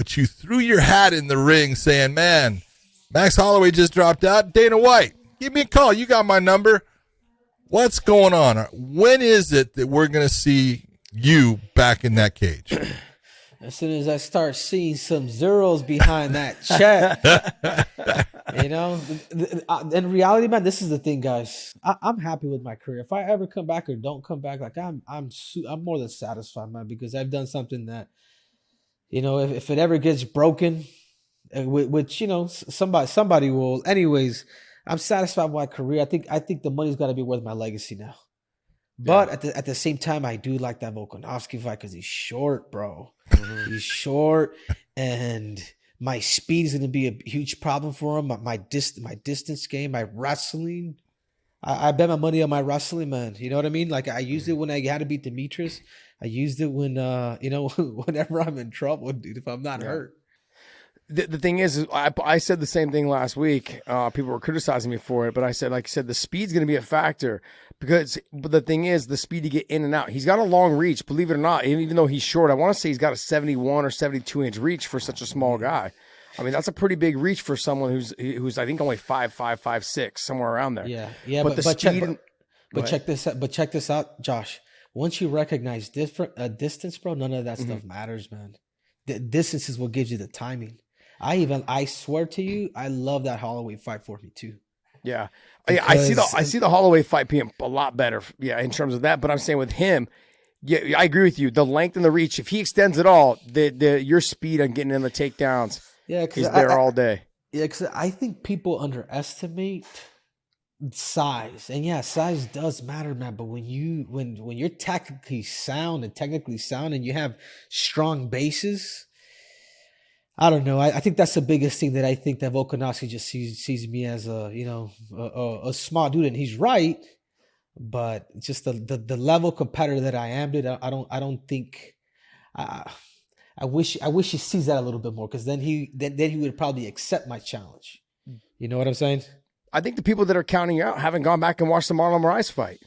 but you threw your hat in the ring saying, man, Max Holloway just dropped out. Dana White, give me a call. You got my number. What's going on? When is it that we're going to see you back in that cage? As soon as I start seeing some zeros behind that check, in reality, man, this is the thing, guys. I'm happy with my career. If I ever come back or don't come back, like I'm more than satisfied, man, because I've done something that, if it ever gets broken, which somebody will. Anyways, I'm satisfied with my career. I think the money's got to be worth my legacy now. But at the same time, I do like that Volkanovski fight because he's short, bro. He's short, and my speed is going to be a huge problem for him. My distance game, my wrestling. I bet my money on my wrestling, man. You know what I mean? Like I used it when I had to beat Demetrius. I used it when, whenever I'm in trouble, dude. If I'm not hurt. The thing is I said the same thing last week. People were criticizing me for it, but I said, like I said, the speed's going to be a factor but the thing is the speed to get in and out. He's got a long reach, believe it or not. Even though he's short, I want to say he's got a 71 or 72 inch reach for such a small guy. I mean, that's a pretty big reach for someone who's I think only 5'5", 5'6", somewhere around there. Yeah. But check this out, Josh. Once you recognize distance, bro, none of that stuff matters, man. The distance is what gives you the timing. I swear to you, I love that Holloway fight for me too. Yeah. I see the Holloway fight being a lot better. Yeah, in terms of that. But I'm saying with him, yeah, I agree with you. The length and the reach, if he extends it all, your speed on getting in the takedowns is there all day. Yeah, because I think people underestimate size. And size does matter, man. But when you're technically sound and you have strong bases, I don't know. I think that's the biggest thing that I think that Volkanovski just sees me as a small dude, and he's right. But just the level competitor that I am, dude. I don't think. I wish he sees that a little bit more, because then he would probably accept my challenge. You know what I'm saying? I think the people that are counting you out haven't gone back and watched the Marlon Moraes fight.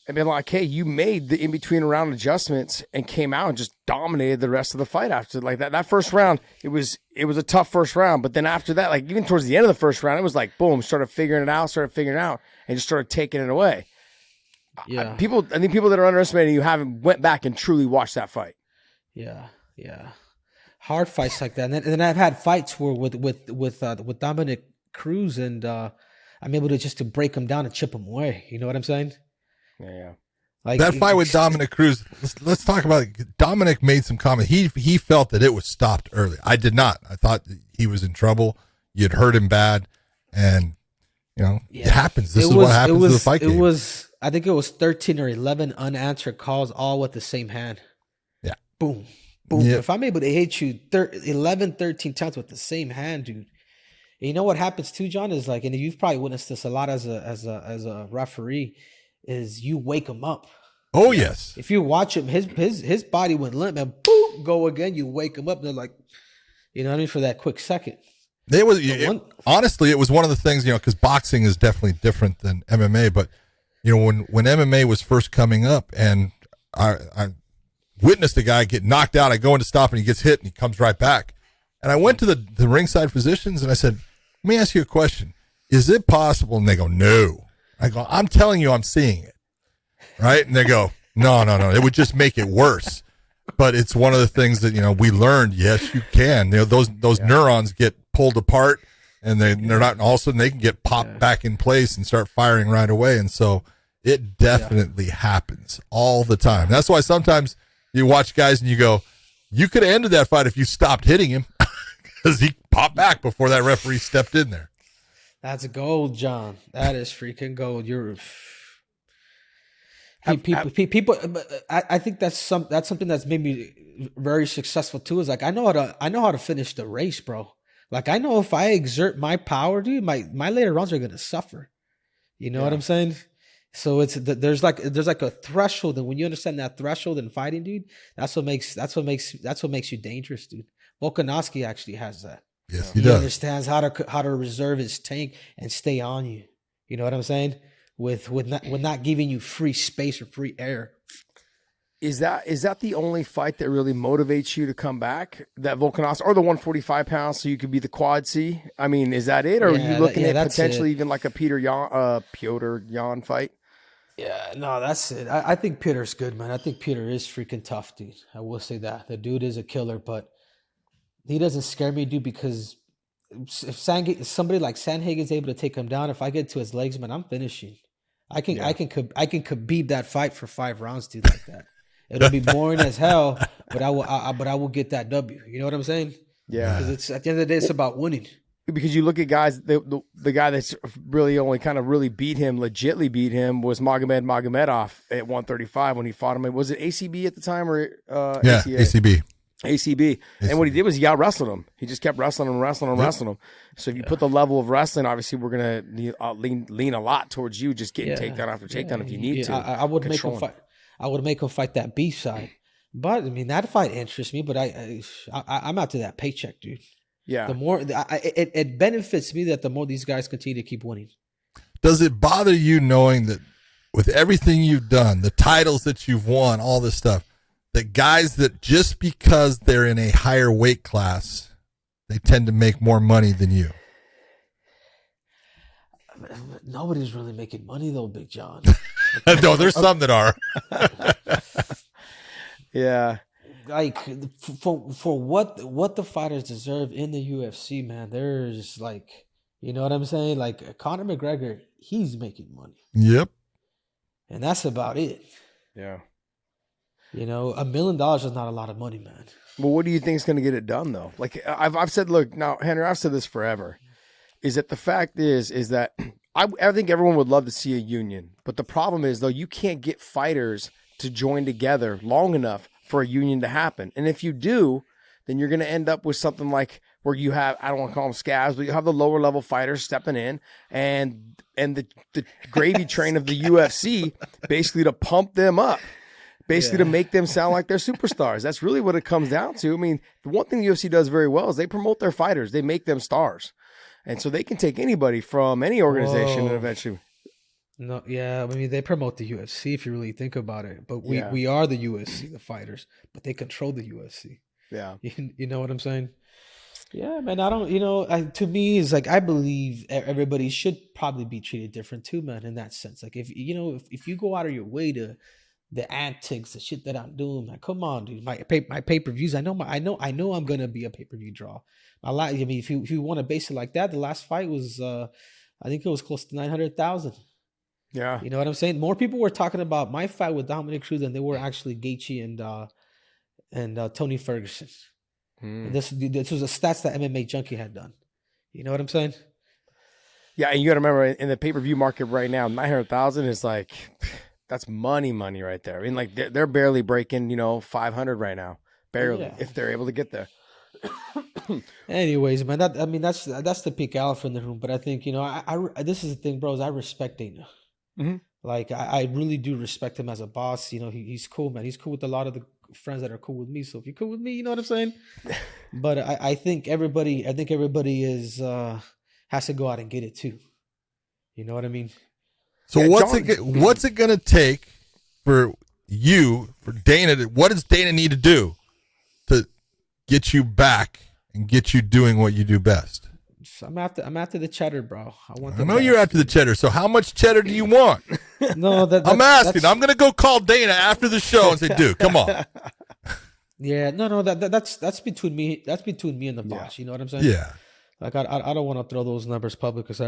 I mean, like, hey, you made the in-between round adjustments and came out and just dominated the rest of the fight after. Like that first round, it was a tough first round. But then after that, like even towards the end of the first round, it was like, boom, started figuring it out, and just started taking it away. Yeah. I think people that are underestimating you haven't went back and truly watched that fight. Yeah. Hard fights like that. And then I've had fights where with Dominic Cruz, and I'm able to break him down and chip him away. You know what I'm saying? Yeah. Like that fight with Dominic Cruz. Let's talk about it. Dominic made some comment. He felt that it was stopped early. I did not. I thought he was in trouble. You'd hurt him bad, and it happens. This is what happens to the fight game. I think it was 13 or 11 unanswered calls, all with the same hand. Yeah. Boom. Yep. If I'm able to hit you 11, 13 times with the same hand, dude. And you know what happens too, John, is like, and you've probably witnessed this a lot as a referee, is you wake him up. Oh yes. If you watch him, his body went limp and boom, go again. You wake him up. And they're like, you know what I mean, for that quick second. Honestly, it was one of the things, because boxing is definitely different than MMA. But when MMA was first coming up, and I witnessed a guy get knocked out, I go in to stop, and he gets hit, and he comes right back. And I went to the ringside physicians, and I said, "Let me ask you a question. Is it possible?" And they go, "No." I go, "I'm telling you, I'm seeing it." Right? And they go, No. It would just make it worse. But it's one of the things that, we learned. Yes, you can. Those neurons get pulled apart, and they're not, all of a sudden they can get popped back in place and start firing right away. And so it definitely happens all the time. That's why sometimes you watch guys and you go, you could have ended that fight if you stopped hitting him, because he popped back before that referee stepped in there. That's gold, John. That is freaking gold. People. I think that's something that's made me very successful too. Is like I know how to finish the race, bro. Like I know if I exert my power, dude, my later rounds are gonna suffer. You know what I'm saying? So there's like a threshold, and when you understand that threshold in fighting, dude, that's what makes you dangerous, dude. Volkanovski actually has that. Yes, he does. He understands how to reserve his tank and stay on you. You know what I'm saying? With not giving you free space or free air. Is that the only fight that really motivates you to come back? That Volkanovski or the 145 pounds, so you could be the quad C? I mean, is that it, or are you looking at potentially even like a Piotr Jan fight? Yeah, no, that's it. I think Peter's good, man. I think Peter is freaking tough, dude. I will say that. The dude is a killer, but he doesn't scare me, dude, because if somebody like Sandhagen's able to take him down, if I get to his legs, man, I'm finishing. I can Khabib that fight for 5 rounds, dude, like that. It'll be boring as hell, but I will get that W. You know what I'm saying? Yeah. Because it's at the end of the day, it's about winning. Because you look at guys, the guy that's really only kind of really legitly beat him was Magomedov at 135 when he fought him. Was it ACB at the time or ACA? ACB. ACB. And what he did was he out-wrestled him. He just kept wrestling him. So if you put the level of wrestling, obviously we're going to lean a lot towards you just getting takedown after takedown if you need to. I would make him fight. I would make him fight that B side. But, I mean, that fight interests me, but I'm out to that paycheck, dude. Yeah. The more it benefits me that the more these guys continue to keep winning. Does it bother you knowing that with everything you've done, the titles that you've won, all this stuff, that guys that just because they're in a higher weight class, they tend to make more money than you? Nobody's really making money though, Big John. No, there's some that are. Yeah. Like for what the fighters deserve in the UFC, man, there's like, you know what I'm saying? Like Conor McGregor, he's making money. Yep. And that's about it. Yeah. You know, $1 million is not a lot of money, man. Well, what do you think is going to get it done though? Like I've said, look, now Henry, I've said this forever, is that the fact is that I think everyone would love to see a union, but the problem is though, you can't get fighters to join together long enough for a union to happen. And if you do, then you're going to end up with something like where you have, I don't want to call them scabs, but you have the lower level fighters stepping in and the gravy train of the UFC basically to pump them up, basically to make them sound like they're superstars. That's really what it comes down to. I mean, the one thing the UFC does very well is they promote their fighters. They make them stars. And so they can take anybody from any organization and eventually... No, yeah, I mean they promote the UFC if you really think about it, but we are the UFC, the fighters, but they control the UFC. Yeah, you know what I'm saying? Yeah, man. I don't, to me, it's like I believe everybody should probably be treated different too, man. In that sense, like if you go out of your way to the antics, the shit that I'm doing, man, come on, dude. My pay-per-views, I know I'm gonna be a pay-per-view draw. I mean, if you want to base it like that, the last fight was, I think it was close to 900,000. Yeah. You know what I'm saying? More people were talking about my fight with Dominic Cruz than they were actually Gaethje and Tony Ferguson. And this was the stats that MMA Junkie had done. You know what I'm saying? Yeah, and you got to remember in the pay-per-view market right now, 900,000 is like that's money right there. I mean, like they're barely breaking 500 right now, barely if they're able to get there. Anyways, man, that's the peak alpha in the room. But I think I this is the thing, bro. Is I respect Dana. Mm-hmm. Like I really do respect him as a boss. He's cool, man. He's cool with a lot of the friends that are cool with me. So if you're cool with me, you know what I'm saying. But I think everybody is has to go out and get it too. You know what I mean? So what's it gonna take for Dana? What does Dana need to do to get you back and get you doing what you do best? I'm after the cheddar, bro. I know you're after the cheddar. So how much cheddar do you want? No, I'm asking. I'm gonna go call Dana after the show and say, "Dude, come on." Yeah, no, that's between me. That's between me and the boss. You know what I'm saying? Yeah. Like I don't want to throw those numbers public because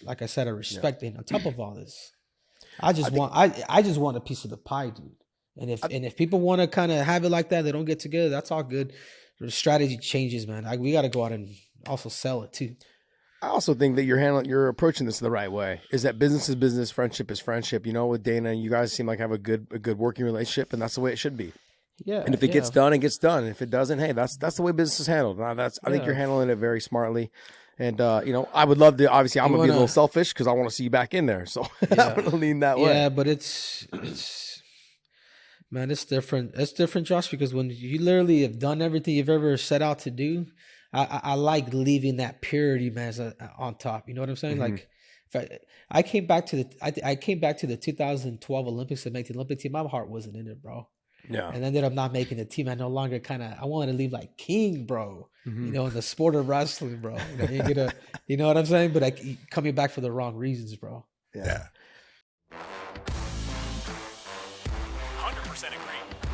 like I said, I respect Dana. On top of all this, I just want a piece of the pie, dude. And if people want to kind of have it like that, they don't get together. That's all good. The strategy changes, man. We got to go out and also sell it too. I also think that you're approaching this the right way. Is that business is business, friendship is friendship. With Dana, you guys seem like have a good working relationship, and that's the way it should be. Yeah. And if it gets done, it gets done. And if it doesn't, hey, that's the way business is handled. I think you're handling it very smartly. And I would love to. Obviously, I'm gonna be a little selfish because I want to see you back in there. So I'm gonna lean that way. Yeah, but it's man, it's different. It's different, Josh, because when you literally have done everything you've ever set out to do, I like leaving that purity, man, on top. You know what I'm saying? Mm-hmm. Like, I came back to the 2012 Olympics to make the Olympic team. My heart wasn't in it, bro. Yeah. and ended up not making the team. I no longer I wanted to leave like king, bro. Mhm. You know, in the sport of wrestling, bro. You know, you get a, you know what I'm saying? But coming back for the wrong reasons, bro. Yeah. 100% agree.